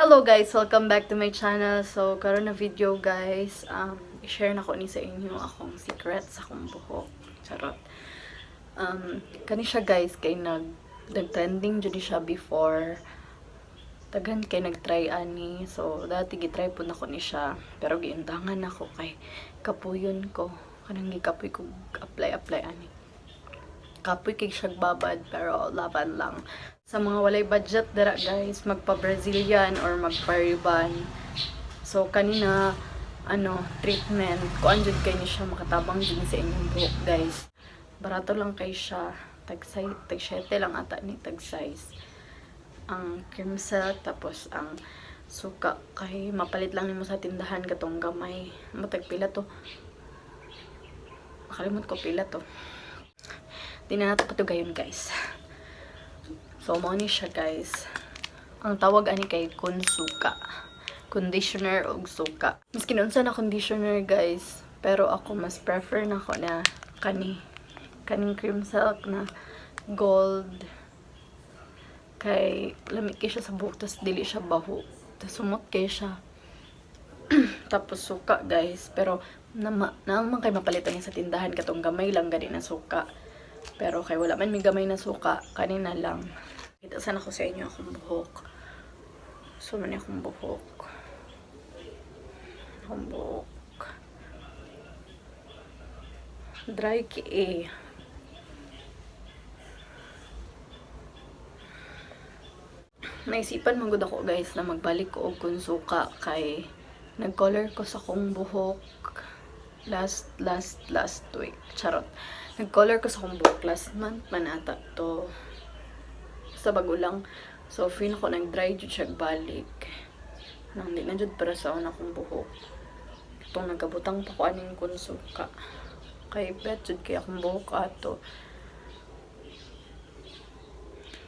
Hello guys! Welcome back to my channel. So, karon na video guys. I-share na ko ni sa inyo akong secret sa akong buhok. Charot. Kani siya guys, kay nag-trending jud siya before. Tagan kay nag-try ani. So, dati gitry po na ko ni siya. Pero giintangan ako kay kapuyon ko. Kanang gikapoy ko apply ani. Kapoy kay siya babad pero laban lang. Sa mga walay budget dara guys, magpa-Brazilian or magpa-ribbon. So kanina treatment kuan jud kay ni siya makatabang jud sa inyong buhok guys. Barato lang kay siya, tag 7 lang ata ni tag size. Ang cream silk tapos ang suka kay mapalit lang nimo sa tindahan katong gamay. Matag pila to. Makalimot ko pila to. Tingnan natin patugayon guys. So, mo ni siya guys. Ang tawag ani kay Consuka. Conditioner og suka. Maski unsa na conditioner guys. Pero ako mas prefer na ko na kaning cream silk na gold. Kay lamig kay siya sa buhok. Tas dili siya baho. Tas sumot kay siya. Tapos suka guys. Pero naman kay mapalitan niya sa tindahan. Katong gamay lang gani na suka. Pero kay wala man may gamay na suka. Kanina lang. Kita sana ko sa inyo akong buhok. So, man akong buhok. Akong buhok. Dry ki eh. Naisipan magud ako guys na magbalik ko og Consuka kay nag-color ko sa akong buhok last week. Charot. Nag-color ko sa akong buhok last month man ata to. Sa bago lang. So, feel ko nag-dry jud siya balik. Nang di na jud para sa una kong buhok. Itong nagabutang pa ko aning Consuka. Kay bet jud kay akong buhok ato.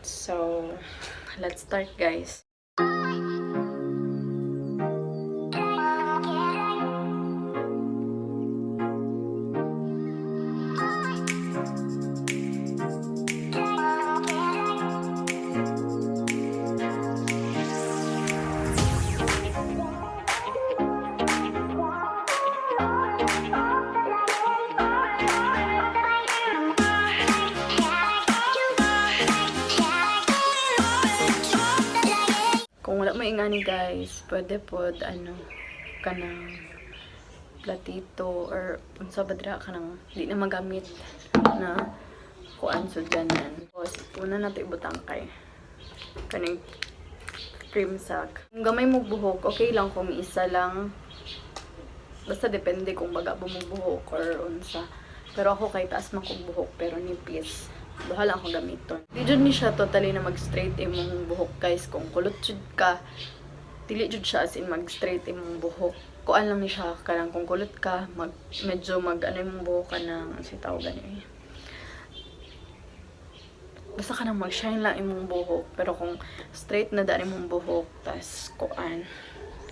So, let's start guys. Kung wala mo ingani guys, pwede pod kanang platito or unsa ba dira kanang di na magamit na kuan sudyanan. Tapos una nato ibutang kay kaning cream silk. Kung gamay mo buhok, okay lang kung isa lang. Basta depende kung baga mo buhok or unsa. Pero ako kay taas man kong buhok pero nipis. Bahala ako gamiton. Di jud ni siya totally na mag-straight imong buhok guys. Kung kulot jud ka, dili jud siya as in mag-straight imong buhok. Kuan lang ni siya kanang kung kulot ka, medyo imong buhok ka nang sitaw gani. Basta kanang mag-shine lang imong buhok. Pero kung straight na daan imong buhok, tas kuan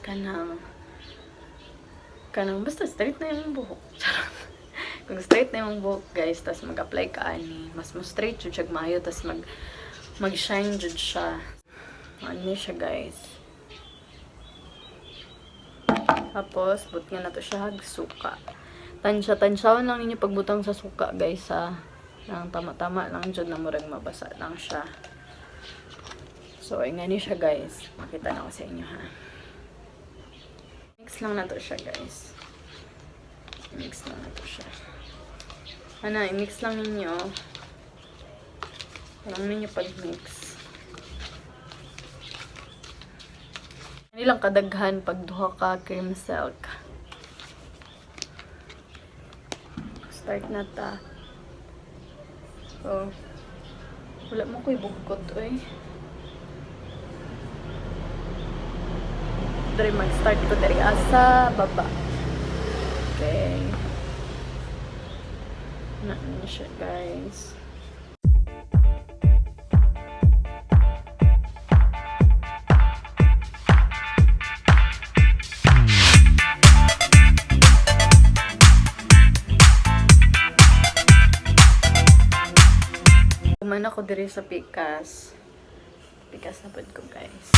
kanang basta straight na imong buhok. Kung straight na yung buhok guys, tas mag-apply ka ani, mas mo straight jud siya maayo, tas mag-shine jud siya. Ano siya guys. Tapos but nga nato siya suka. Tansyawan lang ninyo pagbutang sa suka guys ha. Nang tama-tama lang jud na murag mabasa lang siya. So ay nga ni siya guys. Makita na ko sa inyo ha. Mix lang nato siya guys. Mix lang nato siya. I-mix lang ninyo. Parang ninyo pag-mix. Hindi lang kadaghan pag duha ka cream silk. Start na ta. So, wala mo ko'y bugkot, oy. Dari mag-start ko dari asa, baba. Okay. Na siya guys. Kumain ako diri sa pikas. Pikas na pod ko guys.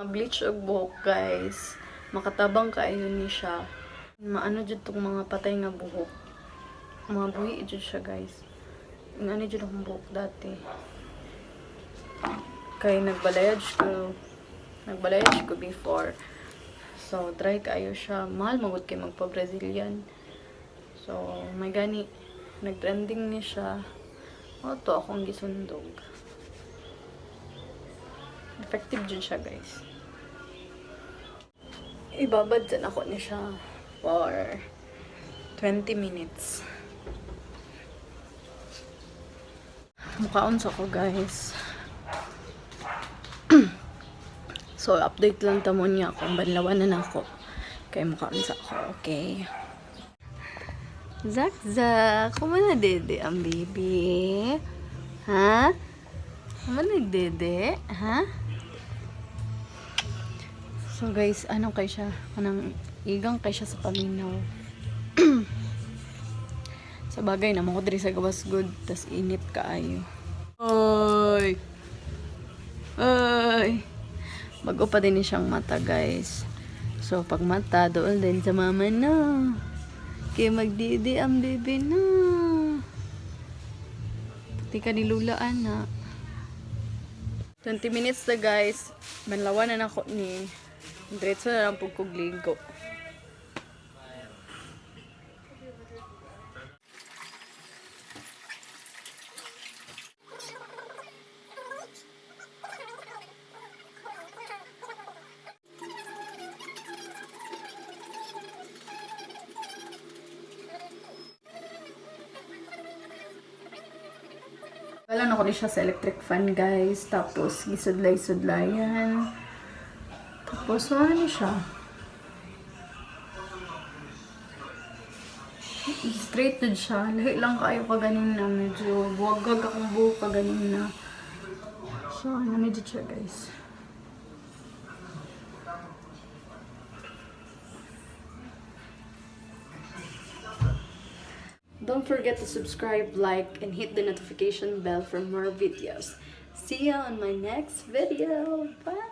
Ma-bleach og buhok guys. Makatabang kaayo ni siya. Maano jud tong mga patay nga buhok. Mga buhi jud siya guys. Ingani jud akong buhok dati. Kay nagbalayage ko before. So dry kaayo siya. Mahal magud kay magpa-Brazilian. So may gani nagtrending ni siya. To akong gisundog. Effective jud siya guys. Ibabad dyan ako ni siya for 20 minutes. Mukhaon sa ko guys. So update lang tamo niya kung banlawan na ako. Kay mukhaon sa ko, okay? Zak, kumana dede ang baby? Ha? Kumana nagdede? Ha? So guys, ano kay siya? Kanang igang kay siya sa paminaw. Sa bagay na mo diri sa gawas good, tas init kaayo. Oy. Oy. Bago pa din siyang mata, guys. So pag mata doon din sa mama na. Kaya magdidi ang baby na. Pati ka nilulaan na. 20 minutes na guys. Manlawan na ako ni. Diretso na lang pagkugligo. Wala na ko din siya sa electric fan guys. Tapos gisudlay-sudlayan. Tapos ano siya? Straight to siya. Lahi lang kayo pa ganin na. Medyo buwagag akong buhok pa ganin na. So ano medyo siya guys. Don't forget to subscribe, like, and hit the notification bell for more videos. See you on my next video. Bye!